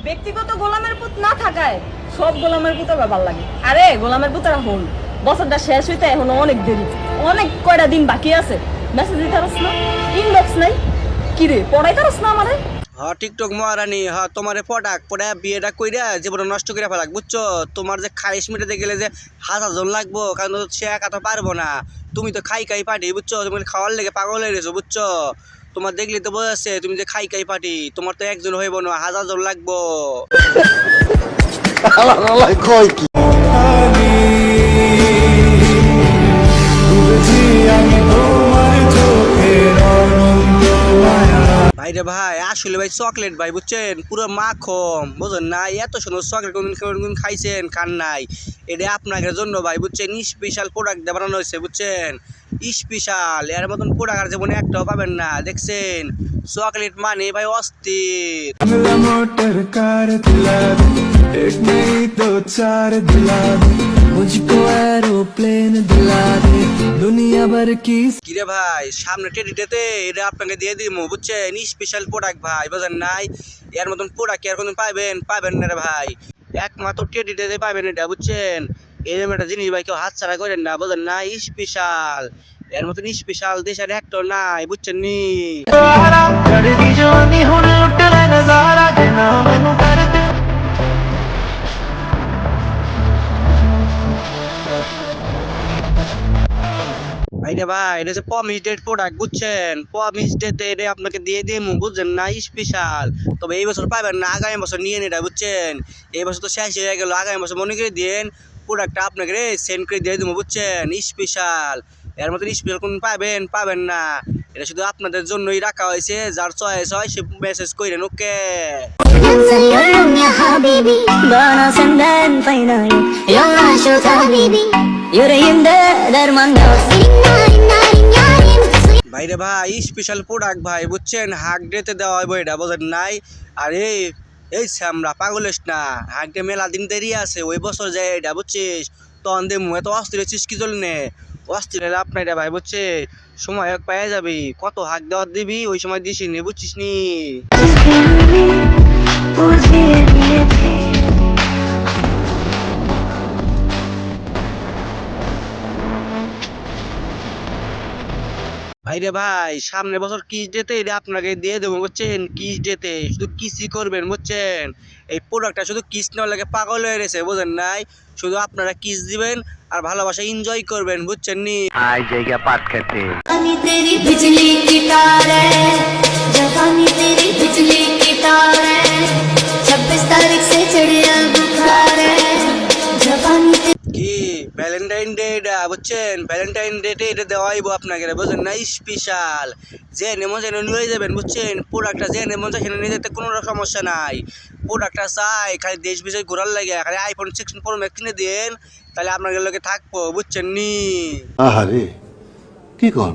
ব্যক্তিগত গোলামের পুত না থাকায় সব গোলামের পুত ভাল লাগে। আরে গোলামের পুতরা হল বছরটা শেষ হইতে এখনো অনেক দেরি, অনেক কয়টা দিন বাকি আছে। মেসেজ দিতে পারস না, ইনবক্স নাই, কিরে পড়াইতে পারস না আমারে? হ্যাঁ টিকটক মহারানী, হ্যাঁ তোমারে পড়া বিয়েটা কইরা জীবন নষ্ট করে ফেলাক বুঝছো। তোমার যে খাইশ মিটাতে গেলে যে 1000 জন লাগবো, কারণ সে একা তো পারবো না। তুমি তো খাই পাটি বুঝছো, তুমি খাওয়ার লেগে পাগল হয়ে গেছো বুঝছো। তোমার দেখলে তো বোঝা যাচ্ছে তুমি যে খাই পাটি, তোমার তো একজন হইব না, 1000 জন লাগবো। ভাই রে ভাই, আসলে ভাই চকলেট ভাই বুঝছেন, পুরো মাখন বুঝেন না। এত সুন্দর চকলেট কোনদিন খাইছেন? খান নাই। এটা আপনাদের জন্য ভাই বুঝছেন, স্পেশাল প্রোডাক্ট দিয়ে বানানো হয়েছে বুঝছেন। স্পেশাল, এর মতন প্রোডাক্ট আর জীবনে একটাও পাবেন না। দেখছেন চকলেট মানে ভাই অস্থির। मोटर कार दिला दे, एक नहीं तो चार दिला दे, मुझको एरोप्लेन दिला दे, दुनिया भर की। কিরে ভাই, সামনে টেডিটেতে এটা আপনাকে দিয়ে দিব বুঝছেন, স্পেশাল প্রোডাক্ট ভাই বুঝেন নাই। এর মতন প্রোডাক্ট আর কোনদিন পাবেন না রে ভাই, একমাত্র টেডিটেতে পাবেন এটা বুঝছেন। এরকম একটা জিনিস ভাই কেউ হাত ছাড়া করেন না বুঝেন না, স্পেশাল। এর মতন স্পেশাল দেশের একটা নাই বুঝছেন নি। ভাইরে ভাই, এটা হচ্ছে পমিস ডেট প্রোডাক্ট বুঝছেন। পমিস ডেটে এটা আপনাকে দিয়ে দিমু বুঝছেন না, স্পেশাল। তবে এই বছর পাবেন না, আগামী বছর নিয়ে এটা বুঝছেন। এই বছর তো শেষ হয়ে গেল, আগামী বছর মনে করে দিন, প্রোডাক্টটা আপনাকে সেন্ড করে দিয়ে দেবো বুঝছেন, স্পেশাল। এর মতন স্পেশাল কোন পাবেন না। এটা শুধু আপনাদের জন্যই রাখা হয়েছে, যার চয়েস হয় সে মেসেজ করেন। ওকে ভাইরে ভাই, স্পেশাল প্রোডাক্ট ভাই বুঝছেন, হাক ডেতে দেওয়া হইব এটা বুঝেন নাই। আর এই শ্যামরা পাগলিস না, হাক ডে মেলা দিন দেরি আছে, ওই বছর যায় এটা বুঝছিস। তখন দে মুহে তো অস্থির হচ্ছিস কি জন্যে? অস্থির হলে আপনার এটা ভাই বুঝছে, সময় এক পাইয়া যাবি, কত হাক দেওয়ার দিবি ওই সময় দিস নি বুঝছিস নি। ভাইরে ভাই, সামনে বছর কিস ডেতে এটা আপনাকে দিয়ে দেবো বুঝছেন। কিস ডেতে শুধু কিসই করবেন বুঝছেন। এই প্রোডাক্টটা শুধু কিস নেওয়ার লাগে পাগল হয়ে গেছে বুঝেন নাই। শুধু আপনারা কিস দিবেন আর ভালোবাসা এনজয় করবেন বুঝছেন নি। आज जगह पात करते जवानी तेरी बिजली की तार है, जवानी तेरी बिजली की तार है, 26 तारीख से चढ़िया बुखार है, जवानी কি ভ্যালেন্টাইন ডে এটা বুঝছেন, ভ্যালেন্টাইন ডেতে এটা দেওয়াইব আপনাকে বুঝেন না, স্পেশাল। যে নেমন যেন নিয়ে যাবেন বুঝছেন, প্রোডাক্টটা যে নেমন যায় সেখানে নিয়ে যেতে কোনো সমস্যা নাই। প্রোডাক্টটা চাই খালি দেশ বিদেশ ঘোরার লাগে, খালি iPhone 16 Pro Max কিনে দিন, তাহলে আপনাদের লোকে থাকবো বুঝছেন নি। আহারে কি কন।